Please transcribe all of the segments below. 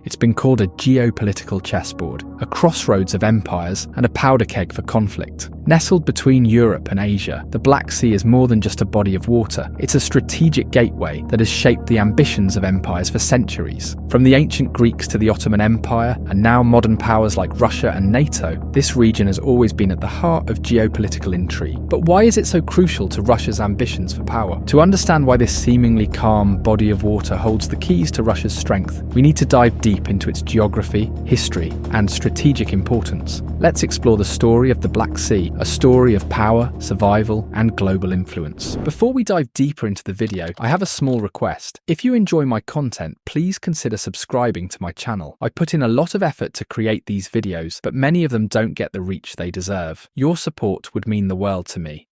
It's been called a geopolitical chessboard, a crossroads of empires, and a powder keg for conflict. Nestled between Europe and Asia, the Black Sea is more than just a body of water. It's a strategic gateway that has shaped the ambitions of empires for centuries. From the ancient Greeks to the Ottoman Empire, and now modern powers like Russia and NATO, this region has always been at the heart of geopolitical intrigue. But why is it so crucial to Russia's ambitions for power? To understand why this seemingly calm body of water holds the keys to Russia's strength, we need to dive deep into its geography, history, and strategic importance. Let's explore the story of the Black Sea, a story of power, survival, and global influence. Before we dive deeper into the video, I have a small request. If you enjoy my content, please consider subscribing to my channel. I put in a lot of effort to create these videos, but many of them don't get the reach they deserve. Your support would mean the world to me.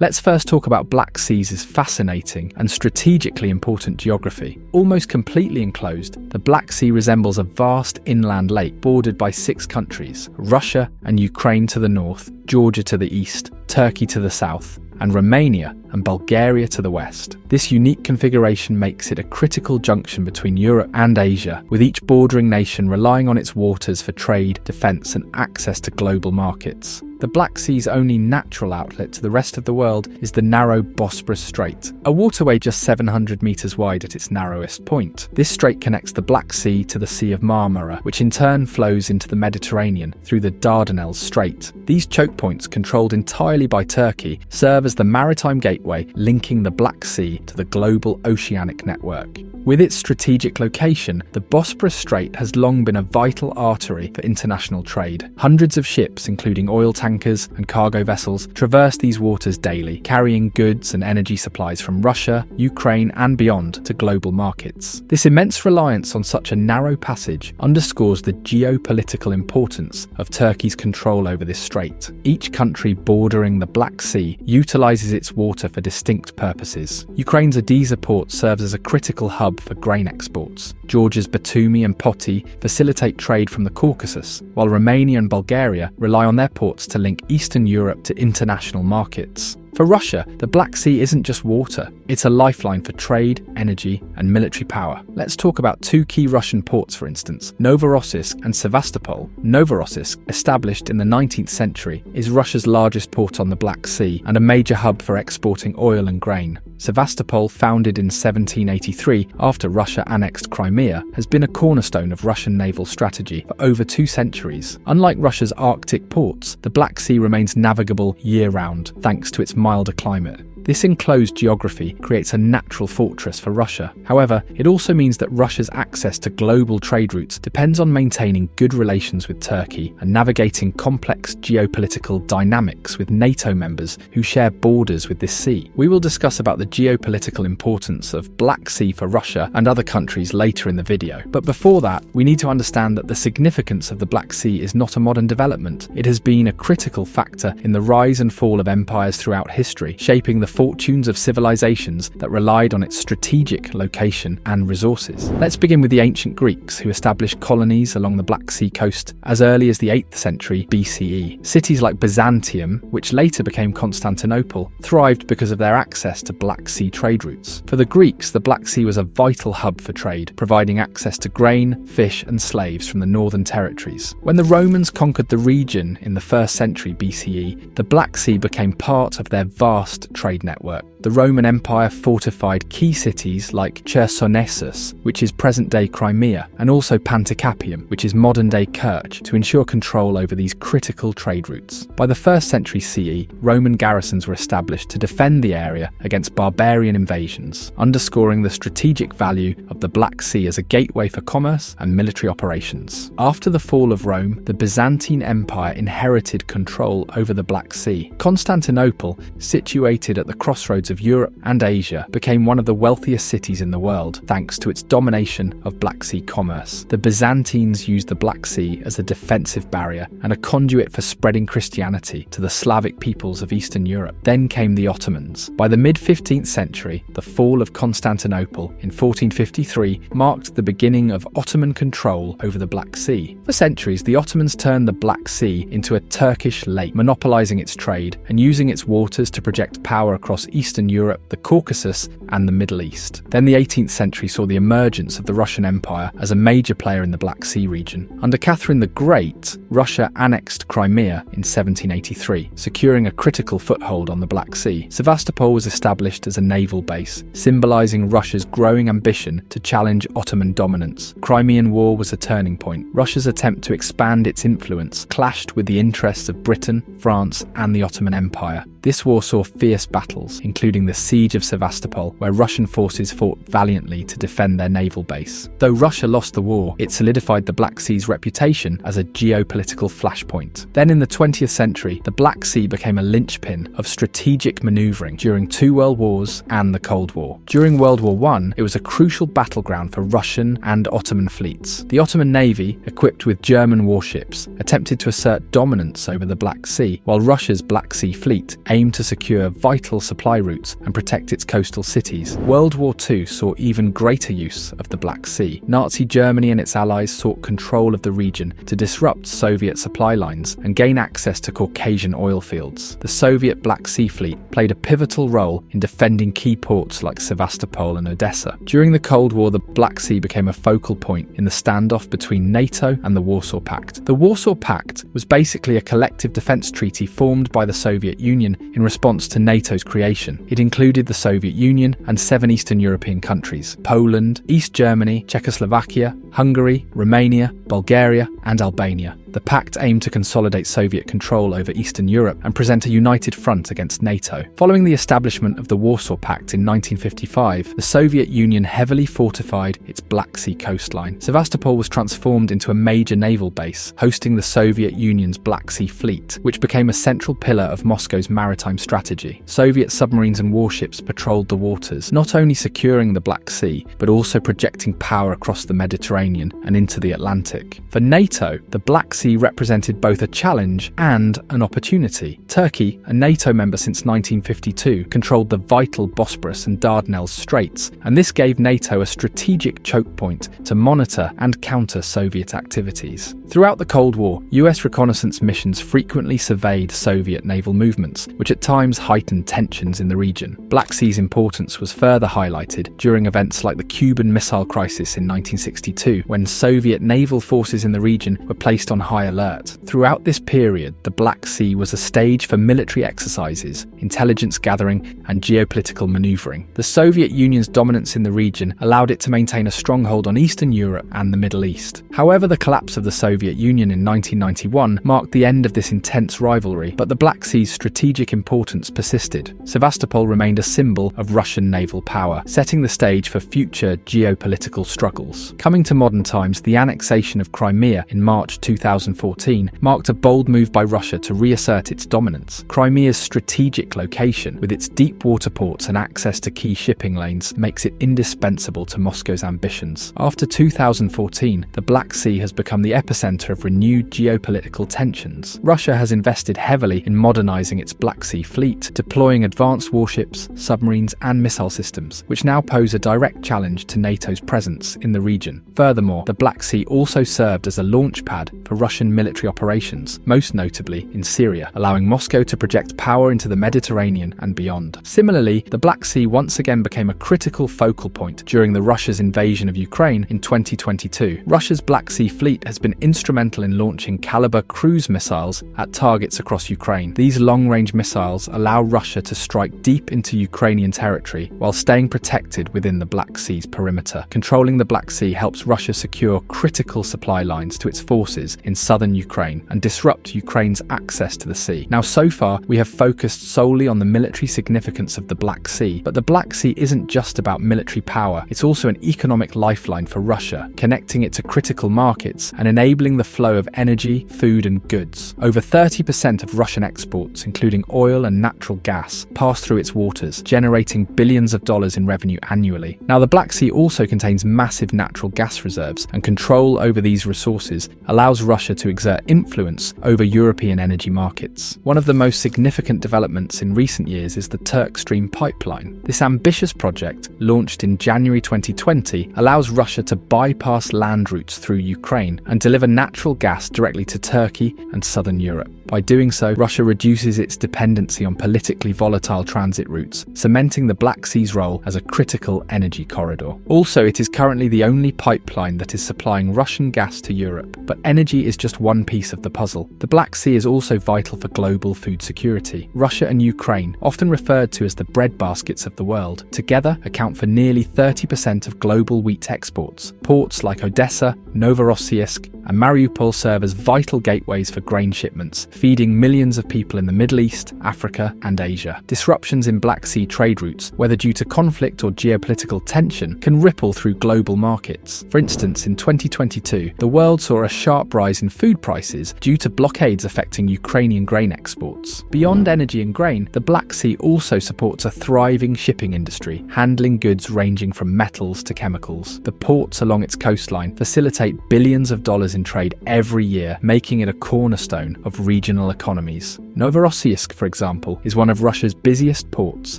Let's first talk about Black Sea's fascinating and strategically important geography. Almost completely enclosed, the Black Sea resembles a vast inland lake bordered by 6 countries: Russia and Ukraine to the north, Georgia to the east, Turkey to the south, and Romania and Bulgaria to the west. This unique configuration makes it a critical junction between Europe and Asia, with each bordering nation relying on its waters for trade, defense, and access to global markets. The Black Sea's only natural outlet to the rest of the world is the narrow Bosporus Strait, a waterway just 700 meters wide at its narrowest point. This strait connects the Black Sea to the Sea of Marmara, which in turn flows into the Mediterranean through the Dardanelles Strait. These choke points, controlled entirely by Turkey, serve as the maritime gateway linking the Black Sea to the global oceanic network. With its strategic location, the Bosporus Strait has long been a vital artery for international trade. Hundreds of ships, including oil tankers and cargo vessels, traverse these waters daily, carrying goods and energy supplies from Russia, Ukraine, and beyond to global markets. This immense reliance on such a narrow passage underscores the geopolitical importance of Turkey's control over this strait. Each country bordering the Black Sea utilizes its water for distinct purposes. Ukraine's Odesa port serves as a critical hub for grain exports. Georgia's Batumi and Poti facilitate trade from the Caucasus, while Romania and Bulgaria rely on their ports to link Eastern Europe to international markets. For Russia, the Black Sea isn't just water, it's a lifeline for trade, energy, and military power. Let's talk about 2 key Russian ports, for instance, Novorossiysk and Sevastopol. Novorossiysk, established in the 19th century, is Russia's largest port on the Black Sea and a major hub for exporting oil and grain. Sevastopol, founded in 1783 after Russia annexed Crimea, has been a cornerstone of Russian naval strategy for over 2 centuries. Unlike Russia's Arctic ports, the Black Sea remains navigable year-round thanks to its milder climate. This enclosed geography creates a natural fortress for Russia. However, it also means that Russia's access to global trade routes depends on maintaining good relations with Turkey and navigating complex geopolitical dynamics with NATO members who share borders with this sea. We will discuss about the geopolitical importance of Black Sea for Russia and other countries later in the video. But before that, we need to understand that the significance of the Black Sea is not a modern development. It has been a critical factor in the rise and fall of empires throughout history, shaping the fortunes of civilizations that relied on its strategic location and resources. Let's begin with the ancient Greeks, who established colonies along the Black Sea coast as early as the 8th century BCE. Cities like Byzantium, which later became Constantinople, thrived because of their access to Black Sea trade routes. For the Greeks, the Black Sea was a vital hub for trade, providing access to grain, fish, and slaves from the northern territories. When the Romans conquered the region in the 1st century BCE, the Black Sea became part of their vast trade network. The Roman Empire fortified key cities like Chersonesus, which is present-day Crimea, and also Panticapaeum, which is modern-day Kerch, to ensure control over these critical trade routes. By the 1st century CE, Roman garrisons were established to defend the area against barbarian invasions, underscoring the strategic value of the Black Sea as a gateway for commerce and military operations. After the fall of Rome, the Byzantine Empire inherited control over the Black Sea. Constantinople, situated at the crossroads of Europe and Asia, became one of the wealthiest cities in the world thanks to its domination of Black Sea commerce. The Byzantines used the Black Sea as a defensive barrier and a conduit for spreading Christianity to the Slavic peoples of Eastern Europe. Then came the Ottomans. By the mid-15th century, the fall of Constantinople in 1453 marked the beginning of Ottoman control over the Black Sea. For centuries, the Ottomans turned the Black Sea into a Turkish lake, monopolizing its trade and using its waters to project power across Eastern Eastern Europe, the Caucasus, and the Middle East. Then the 18th century saw the emergence of the Russian Empire as a major player in the Black Sea region. Under Catherine the Great, Russia annexed Crimea in 1783, securing a critical foothold on the Black Sea. Sevastopol was established as a naval base, symbolizing Russia's growing ambition to challenge Ottoman dominance. Crimean War was a turning point. Russia's attempt to expand its influence clashed with the interests of Britain, France, and the Ottoman Empire. This war saw fierce battles, including the Siege of Sevastopol, where Russian forces fought valiantly to defend their naval base. Though Russia lost the war, it solidified the Black Sea's reputation as a geopolitical flashpoint. Then in the 20th century, the Black Sea became a linchpin of strategic maneuvering during 2 world wars and the Cold War. During World War I, it was a crucial battleground for Russian and Ottoman fleets. The Ottoman Navy, equipped with German warships, attempted to assert dominance over the Black Sea, while Russia's Black Sea fleet aimed to secure vital supply routes and protect its coastal cities. World War II saw even greater use of the Black Sea. Nazi Germany and its allies sought control of the region to disrupt Soviet supply lines and gain access to Caucasian oil fields. The Soviet Black Sea Fleet played a pivotal role in defending key ports like Sevastopol and Odessa. During the Cold War, the Black Sea became a focal point in the standoff between NATO and the Warsaw Pact. The Warsaw Pact was basically a collective defense treaty formed by the Soviet Union in response to NATO's creation. It included the Soviet Union and 7 Eastern European countries: Poland, East Germany, Czechoslovakia, Hungary, Romania, Bulgaria, and Albania. The pact aimed to consolidate Soviet control over Eastern Europe and present a united front against NATO. Following the establishment of the Warsaw Pact in 1955, the Soviet Union heavily fortified its Black Sea coastline. Sevastopol was transformed into a major naval base, hosting the Soviet Union's Black Sea Fleet, which became a central pillar of Moscow's maritime strategy. Soviet submarines and warships patrolled the waters, not only securing the Black Sea, but also projecting power across the Mediterranean and into the Atlantic. For NATO, the Black Sea represented both a challenge and an opportunity. Turkey, a NATO member since 1952, controlled the vital Bosporus and Dardanelles Straits, and this gave NATO a strategic choke point to monitor and counter Soviet activities. Throughout the Cold War, US reconnaissance missions frequently surveyed Soviet naval movements, which at times heightened tensions in the region. Black Sea's importance was further highlighted during events like the Cuban Missile Crisis in 1962, when Soviet naval forces in the region were placed on high alert. Throughout this period, the Black Sea was a stage for military exercises, intelligence gathering, and geopolitical maneuvering. The Soviet Union's dominance in the region allowed it to maintain a stronghold on Eastern Europe and the Middle East. However, the collapse of the Soviet Union in 1991 marked the end of this intense rivalry, but the Black Sea's strategic importance persisted. Sevastopol remained a symbol of Russian naval power, setting the stage for future geopolitical struggles. Coming to modern times, the annexation of Crimea in March 2014 marked a bold move by Russia to reassert its dominance. Crimea's strategic location, with its deep water ports and access to key shipping lanes, makes it indispensable to Moscow's ambitions. After 2014, the Black Sea has become the epicenter of renewed geopolitical tensions. Russia has invested heavily in modernizing its Black Sea fleet, deploying advanced warships, submarines, and missile systems, which now pose a direct challenge to NATO's presence in the region. Furthermore, the Black Sea also served as a launchpad for Russian military operations, most notably in Syria, allowing Moscow to project power into the Mediterranean and beyond. Similarly, the Black Sea once again became a critical focal point during Russia's invasion of Ukraine in 2022. Russia's Black Sea fleet has been instrumental in launching Kalibr cruise missiles at targets across Ukraine. These long-range missiles allow Russia to strike deep into Ukrainian territory while staying protected within the Black Sea's perimeter. Controlling the Black Sea helps Russia secure critical supply lines to its forces in southern Ukraine and disrupt Ukraine's access to the sea. Now, so far, we have focused solely on the military significance of the Black Sea, but the Black Sea isn't just about military power, it's also an economic lifeline for Russia, connecting it to critical markets and enabling the flow of energy, food, and goods. Over 30% of Russian exports, including oil and natural gas, pass through its waters, generating billions of dollars in revenue annually. Now, the Black Sea also contains massive natural gas reserves, and control over these resources allows Russia to exert influence over European energy markets. One of the most significant developments in recent years is the Turk Stream pipeline. This ambitious project, launched in January 2020, allows Russia to bypass land routes through Ukraine and deliver natural gas directly to Turkey and southern Europe. By doing so, Russia reduces its dependency on politically volatile transit routes, cementing the Black Sea's role as a critical energy corridor. Also, it is currently the only pipeline that is supplying Russian gas to Europe. But energy is just one piece of the puzzle. The Black Sea is also vital for global food security. Russia and Ukraine, often referred to as the breadbaskets of the world, together account for nearly 30% of global wheat exports. Ports like Odessa, Novorossiysk, and Mariupol serve as vital gateways for grain shipments, feeding millions of people in the Middle East, Africa, and Asia. Disruptions in Black Sea trade routes, whether due to conflict or geopolitical tension, can ripple through global markets. For instance, in 2022, the world saw a sharp rise in food prices due to blockades affecting Ukrainian grain exports. Beyond energy and grain, the Black Sea also supports a thriving shipping industry, handling goods ranging from metals to chemicals. The ports along its coastline facilitate billions of dollars in trade every year, making it a cornerstone of regional economies. Novorossiysk, for example, is one of Russia's busiest ports,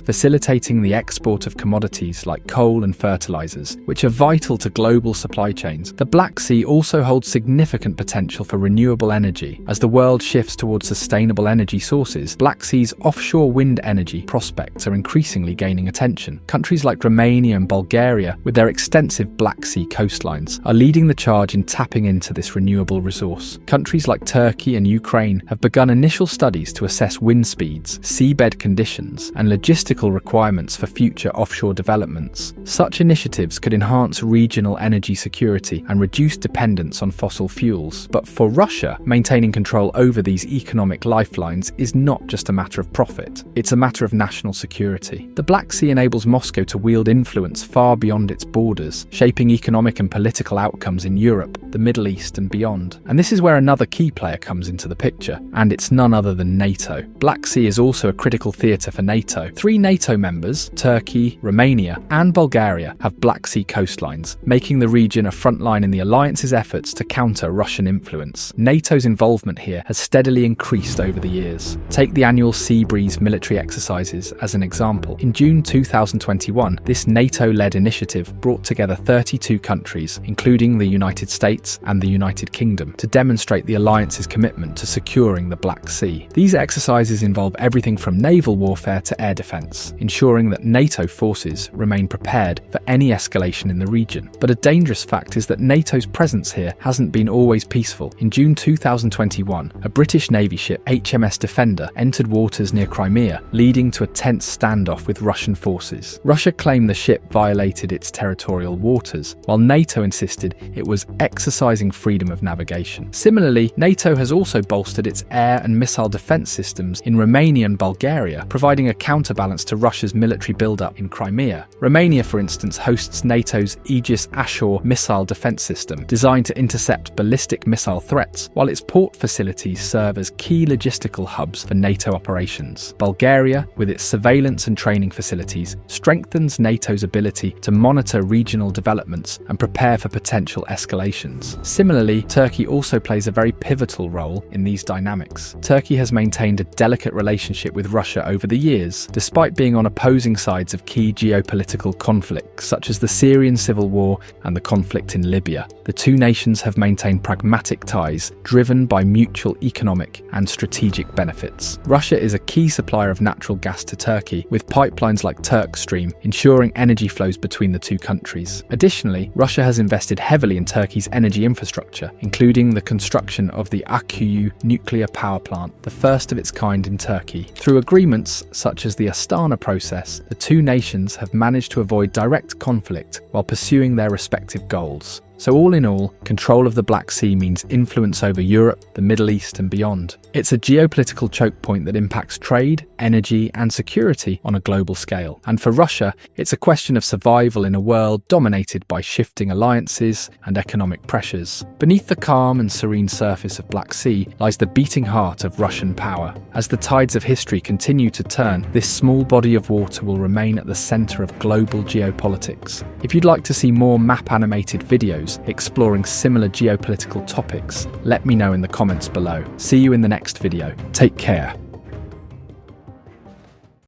facilitating the export of commodities like coal and fertilizers, which are vital to global supply chains. The Black Sea also holds significant potential for renewable energy. As the world shifts towards sustainable energy sources, Black Sea's offshore wind energy prospects are increasingly gaining attention. Countries like Romania and Bulgaria, with their extensive Black Sea coastlines, are leading the charge in tapping into this renewable resource. Countries like Turkey and Ukraine have begun initial studies to assess wind speeds, seabed conditions, and logistical requirements for future offshore developments. Such initiatives could enhance regional energy security and reduce dependence on fossil fuels. But for Russia, maintaining control over these economic lifelines is not just a matter of profit, it's a matter of national security. The Black Sea enables Moscow to wield influence far beyond its borders, shaping economic and political outcomes in Europe, the Middle East, and beyond. And this is where another key player comes into the picture, and it's none other than NATO. Black Sea is also a critical theatre for NATO. 3 NATO members, Turkey, Romania, and Bulgaria, have Black Sea coastlines, making the region a frontline in the alliance's efforts to counter Russian influence. NATO's involvement here has steadily increased over the years. Take the annual Sea Breeze military exercises as an example. In June 2021, this NATO-led initiative brought together 32 countries, including the United States and the United Kingdom, to demonstrate the alliance's commitment to securing the Black Sea. These exercises involve everything from naval warfare to air defence, ensuring that NATO forces remain prepared for any escalation in the region. But a dangerous fact is that NATO's presence here hasn't been always peaceful. In June 2021, a British Navy ship, HMS Defender, entered waters near Crimea, leading to a tense standoff with Russian forces. Russia claimed the ship violated its territorial waters, while NATO insisted it was exercising freedom of navigation. Similarly, NATO has also bolstered its air and missile defence systems in Romania and Bulgaria, providing a counterbalance to Russia's military build-up in Crimea. Romania, for instance, hosts NATO's Aegis Ashore missile defence system, designed to intercept ballistic missile threats, while its port facilities serve as key logistical hubs for NATO operations. Bulgaria, with its surveillance and training facilities, strengthens NATO's ability to monitor regional developments and prepare for potential escalations. Similarly, Turkey also plays a very pivotal role in these dynamics. Turkey has maintained a delicate relationship with Russia over the years, despite being on opposing sides of key geopolitical conflicts such as the Syrian civil war and the conflict in Libya. The two nations have maintained pragmatic ties driven by mutual economic and strategic benefits. Russia is a key supplier of natural gas to Turkey, with pipelines like Turk Stream ensuring energy flows between the two countries. Additionally, Russia has invested heavily in Turkey's energy infrastructure, including the construction of the Akkuyu nuclear power plant, the first of its kind in Turkey. Through agreements such as the Astana process, the two nations have managed to avoid direct conflict while pursuing their respective goals. So all in all, control of the Black Sea means influence over Europe, the Middle East and beyond. It's a geopolitical choke point that impacts trade, energy and security on a global scale. And for Russia, it's a question of survival in a world dominated by shifting alliances and economic pressures. Beneath the calm and serene surface of Black Sea lies the beating heart of Russian power. As the tides of history continue to turn, this small body of water will remain at the centre of global geopolitics. If you'd like to see more map-animated videos videos exploring similar geopolitical topics? Let me know in the comments below. See you in the next video. Take care.